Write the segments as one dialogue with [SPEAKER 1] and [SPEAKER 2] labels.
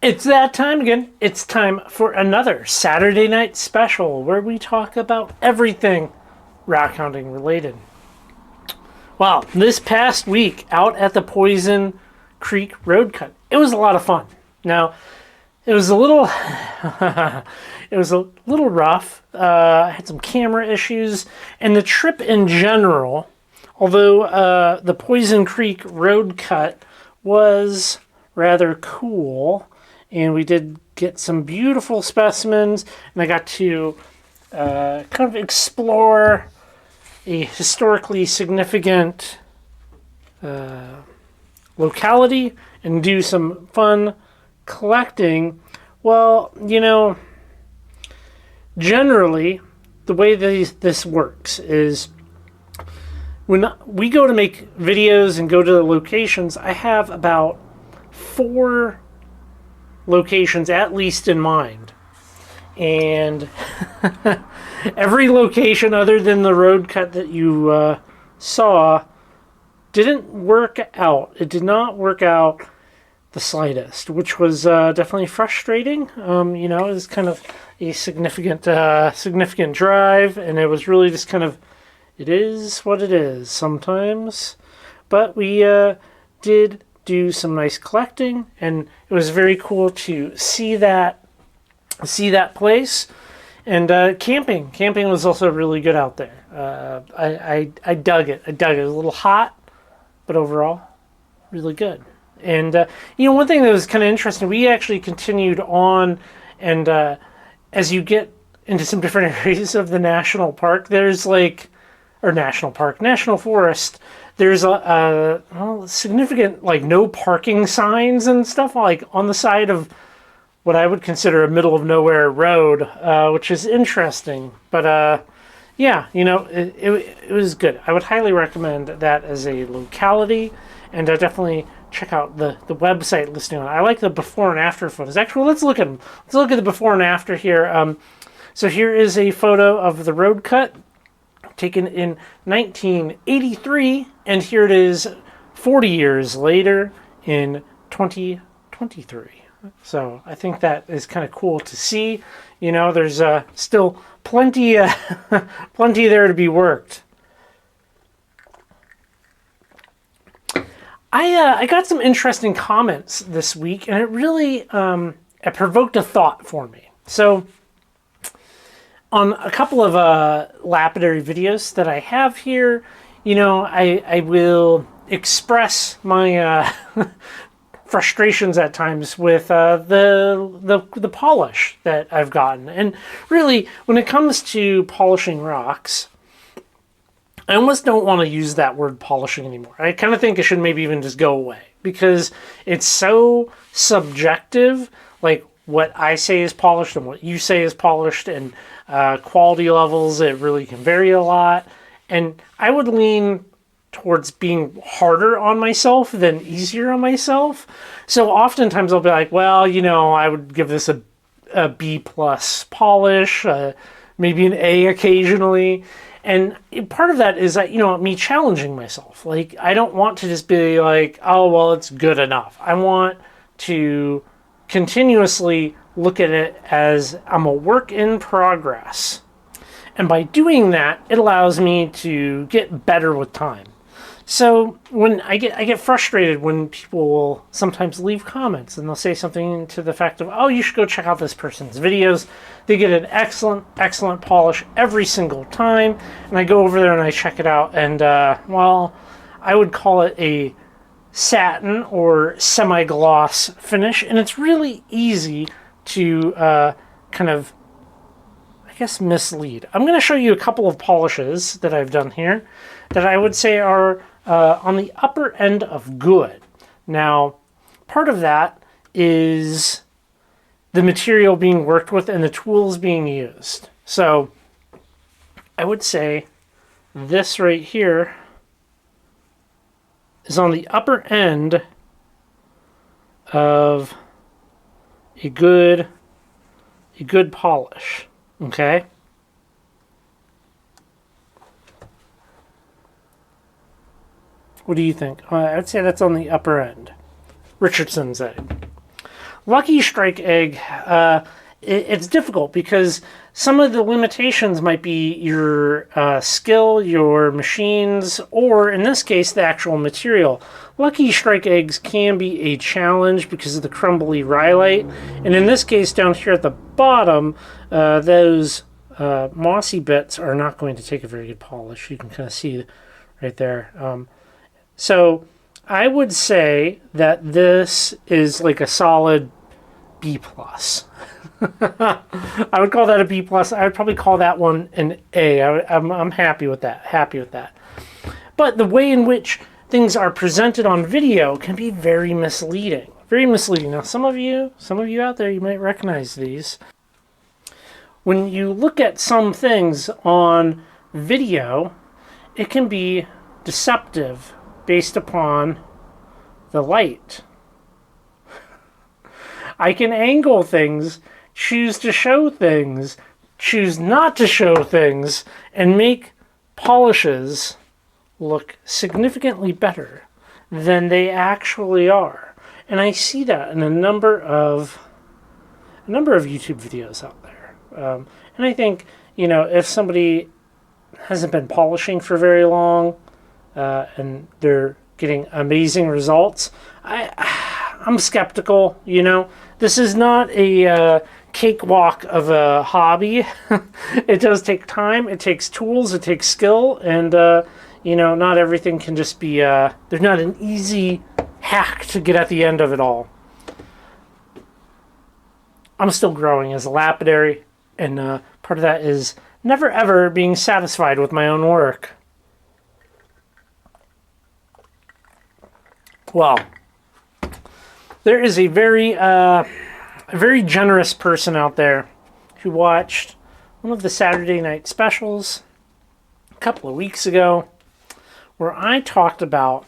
[SPEAKER 1] It's that time again. It's time for another Saturday night special where we talk about everything rockhounding related. Well, this past week out at the Poison Creek Road Cut, it was a lot of fun. Now, it was a little, rough. I had some camera issues, and the trip in general, although the Poison Creek Road Cut was rather cool, and we did get some beautiful specimens, and I got to kind of explore a historically significant locality and do some fun collecting. Well, you know, generally, the way this works is when we go to make videos and go to the locations, I have about 4 locations at least in mind. And every location other than the road cut that you saw didn't work out. It did not work out the slightest, which was definitely frustrating. You know, it was kind of a significant drive, and it was really just kind of, it is what it is sometimes. But we did do some nice collecting, and it was very cool to see that place. And camping was also really good out there. I dug it. It was a little hot, but overall really good. And you know, one thing that was kind of interesting, we actually continued on, and as you get into some different areas of the national park, there's national forest, there's a significant no parking signs and stuff on the side of what I would consider a middle of nowhere road, which is interesting. But yeah, you know, it was good. I would highly recommend that as a locality, and definitely check out the website listing on it. I like the before and after photos. Actually, let's look at the before and after here. So here is a photo of the road cut taken in 1983, and here it is 40 years later in 2023. So I think that is kind of cool to see. You know, there's still plenty there to be worked. I got some interesting comments this week, and it really it provoked a thought for me. So on a couple of lapidary videos that I have here, you know, I will express my frustrations at times with the polish that I've gotten. And really, when it comes to polishing rocks, I almost don't want to use that word polishing anymore. I kind of think it should maybe even just go away, because it's so subjective. Like, what I say is polished and what you say is polished, and quality levels, it really can vary a lot. And I would lean towards being harder on myself than easier on myself. So oftentimes I'll be like, well, you know, I would give this a B plus polish, maybe an A occasionally. And part of that is that, you know, me challenging myself. Like, I don't want to just be like, oh, well, it's good enough. I want to continuously look at it as I'm a work in progress. And by doing that, it allows me to get better with time. So when I get frustrated when people will sometimes leave comments, and they'll say something to the fact of, oh, you should go check out this person's videos. They get an excellent polish every single time. And I go over there and I check it out, and well, I would call it a satin or semi-gloss finish, and it's really easy to kind of, I guess, mislead. I'm going to show you a couple of polishes that I've done here that I would say are on the upper end of good. Now, part of that is the material being worked with and the tools being used. So I would say this right here is on the upper end of a good polish. Okay? What do you think? I'd say that's on the upper end. Richardson's egg. Lucky Strike egg, it's difficult because some of the limitations might be your skill, your machines, or in this case, the actual material. Lucky Strike eggs can be a challenge because of the crumbly rhyolite. And in this case, down here at the bottom, those mossy bits are not going to take a very good polish. You can kind of see right there. So I would say that this is like a solid B+. I would call that a B+. I would probably call that one an A. I'm happy with that. Happy with that. But the way in which things are presented on video can be very misleading. Very misleading. Now, some of you out there, you might recognize these. When you look at some things on video, it can be deceptive based upon the light. I can angle things, choose to show things, choose not to show things, and make polishes look significantly better than they actually are. And I see that in a number of YouTube videos out there. And I think, you know, if somebody hasn't been polishing for very long and they're getting amazing results, I'm skeptical, you know. This is not a cakewalk of a hobby. It does take time, it takes tools, it takes skill, and, you know, not everything can just be, there's not an easy hack to get at the end of it all. I'm still growing as a lapidary, and part of that is never ever being satisfied with my own work. Well, there is a very generous person out there who watched one of the Saturday night specials a couple of weeks ago where I talked about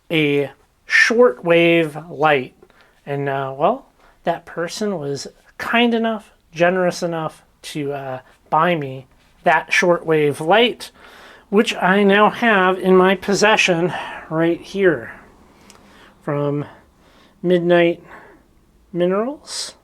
[SPEAKER 1] a shortwave light. And, well, that person was kind enough, generous enough to buy me that shortwave light, which I now have in my possession right here from Midnight Minerals.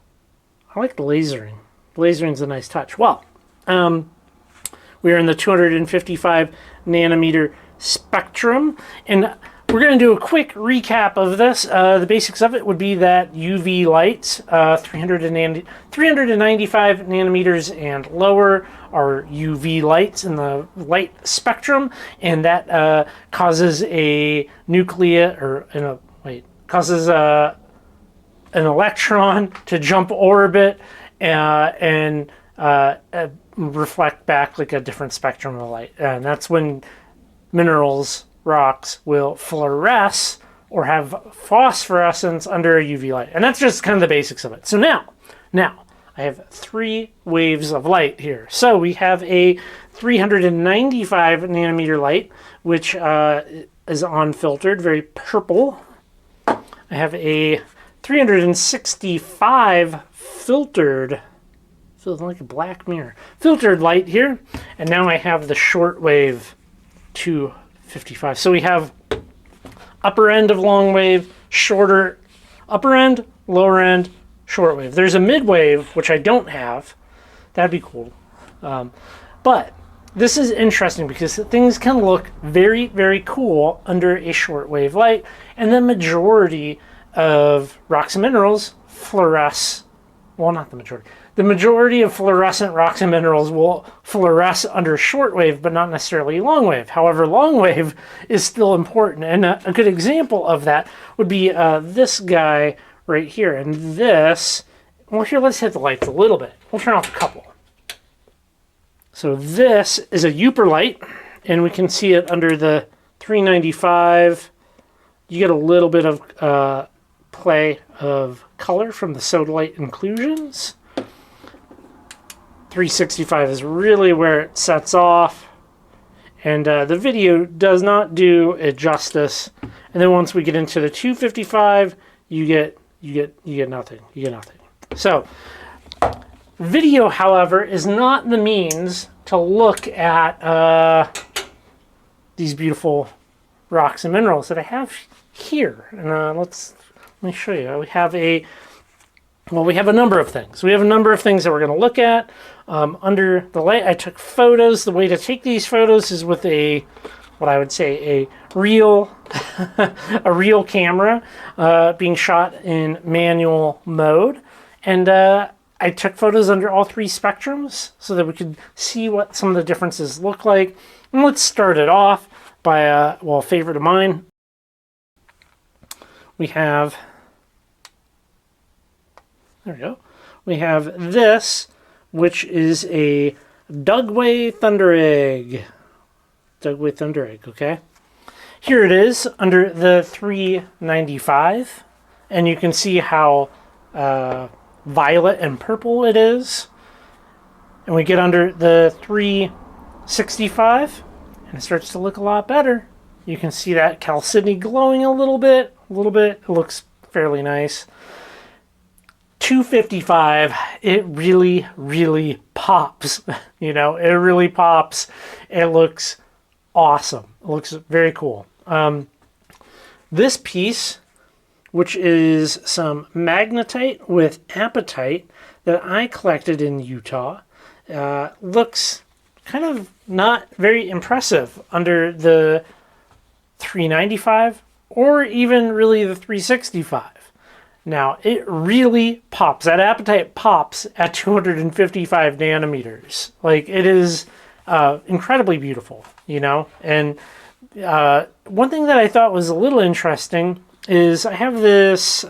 [SPEAKER 1] I like the lasering. The lasering's a nice touch. Well, we are in the 255 nanometer spectrum, and we're going to do a quick recap of this. The basics of it would be that UV lights, 395 nanometers and lower, are UV lights in the light spectrum, and that causes a causes an electron to jump orbit and reflect back like a different spectrum of light. And that's when minerals, rocks, will fluoresce or have phosphorescence under a UV light. And that's just kind of the basics of it. So now I have 3 waves of light here. So we have a 395 nanometer light, which is unfiltered, very purple. I have a 365 filtered, feels like a black mirror, filtered light here. And now I have the shortwave 255. So we have upper end of long wave, shorter, upper end, lower end, short wave. There's a mid wave, which I don't have. That'd be cool. But this is interesting because things can look very, very cool under a shortwave light, and the majority of rocks and minerals fluoresce. Well, not the majority. The majority of fluorescent rocks and minerals will fluoresce under shortwave, but not necessarily long wave. However, long wave is still important, and a good example of that would be this guy right here. And this, well, here, let's hit the lights a little bit. We'll turn off a couple. So this is a Uper light, and we can see it under the 395. You get a little bit of play of color from the sodalite inclusions. 365 is really where it sets off, and the video does not do it justice. And then once we get into the 255, you get nothing. You get nothing. So video, however, is not the means to look at these beautiful rocks and minerals that I have here. And let me show you. We have a number of things. We have a number of things that we're going to look at. Under the light, I took photos. The way to take these photos is with what I would say a real a real camera being shot in manual mode. And I took photos under all three spectrums so that we could see what some of the differences look like. And let's start it off by a favorite of mine. We have, there we go. We have this, which is a Dugway Thunder Egg. Dugway Thunder Egg, okay? Here it is under the 395, and you can see how violet and purple it is. And we get under the 365, and it starts to look a lot better. You can see that chalcedony glowing a little bit. It looks fairly nice. 255, it really, really pops. You know, it really pops. It looks awesome. It looks very cool. This piece, which is some magnetite with apatite that I collected in Utah, looks kind of not very impressive under the 395 or even really the 365. Now, it really pops. That apatite pops at 255 nanometers. Like, it is incredibly beautiful, you know? And one thing that I thought was a little interesting is I have this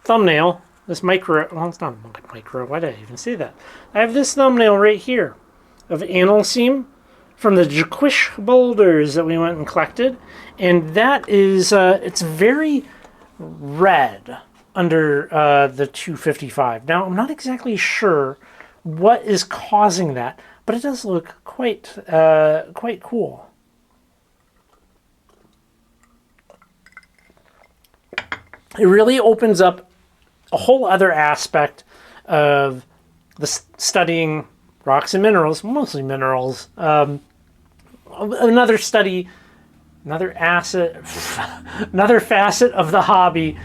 [SPEAKER 1] thumbnail, this micro, well, it's not micro, why did I even say that? I have this thumbnail right here of analcime from the Jaquish boulders that we went and collected. And that is, it's very red under the 255. Now, I'm not exactly sure what is causing that, but it does look quite cool. It really opens up a whole other aspect of the studying rocks and minerals, mostly minerals. Another study, another facet of the hobby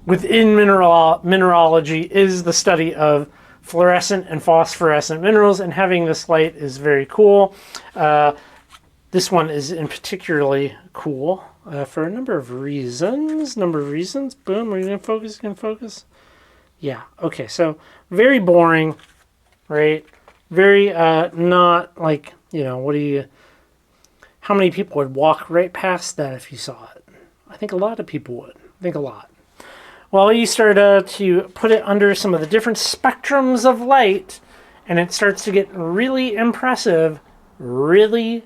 [SPEAKER 1] within mineralogy is the study of fluorescent and phosphorescent minerals, and having this light is very cool. This one is in particularly cool for a number of reasons. Boom, are you going to focus? Yeah, okay, so very boring, right? Very not like, you know, how many people would walk right past that if you saw it? I think a lot of people would. I think a lot. Well, you start to put it under some of the different spectrums of light, and it starts to get really impressive really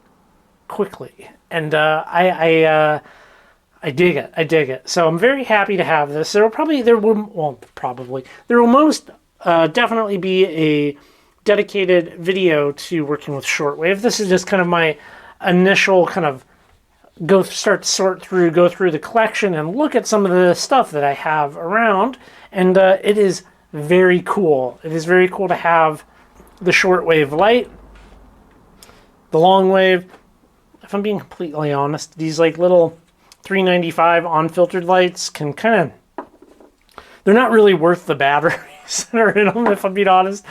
[SPEAKER 1] quickly. And I dig it. I dig it. So I'm very happy to have this. There will most definitely be a dedicated video to working with shortwave. This is just kind of my initial kind of go through the collection and look at some of the stuff that I have around, and it is very cool. It is very cool to have the shortwave light, the long wave. If I'm being completely honest, these like little 395 unfiltered lights can kind of, they're not really worth the batteries that are in them, if I'm being honest.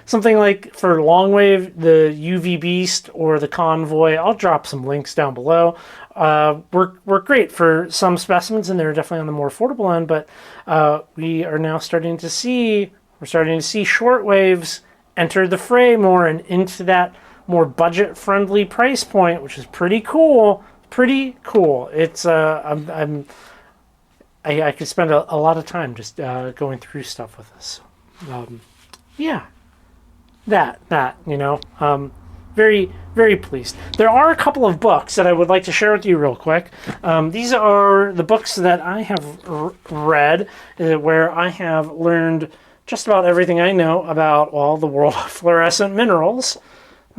[SPEAKER 1] Something like for long wave, the UV Beast or the Convoy, I'll drop some links down below. Work great for some specimens, and they're definitely on the more affordable end, but we are now starting to see short waves enter the fray more and into that more budget-friendly price point, which is pretty cool. Pretty cool. It's I could spend a lot of time just going through stuff with this. Yeah, that you know, very, very pleased. There are a couple of books that I would like to share with you real quick. These are the books that I have read, where I have learned just about everything I know about, well, the world of fluorescent minerals.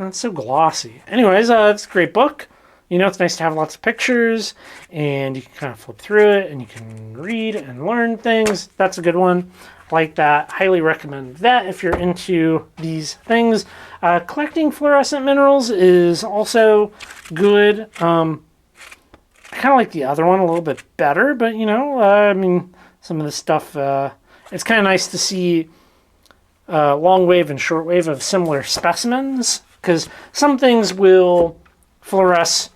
[SPEAKER 1] It's so glossy. Anyways, it's a great book. You know, it's nice to have lots of pictures, and you can kind of flip through it, and you can read and learn things. That's a good one. Like that. Highly recommend that if you're into these things. Collecting fluorescent minerals is also good. I kind of like the other one a little bit better, but you know, I mean, some of the stuff, it's kind of nice to see long wave and short wave of similar specimens, because some things will fluoresce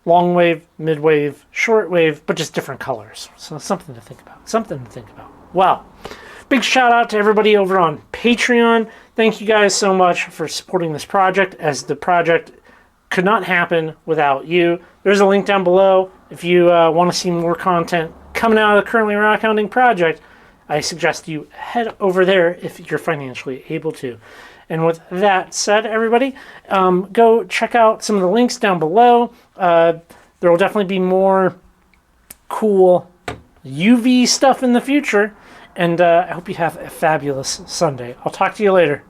[SPEAKER 1] long wave, mid wave, short wave, but just different colors. So something to think about. Something to think about. Well, big shout out to everybody over on Patreon. Thank you guys so much for supporting this project, as the project could not happen without you. There's a link down below. If you want to see more content coming out of the Currently Rockhounding project, I suggest you head over there if you're financially able to. And with that said, everybody, go check out some of the links down below. There will definitely be more cool UV stuff in the future. And I hope you have a fabulous Sunday. I'll talk to you later.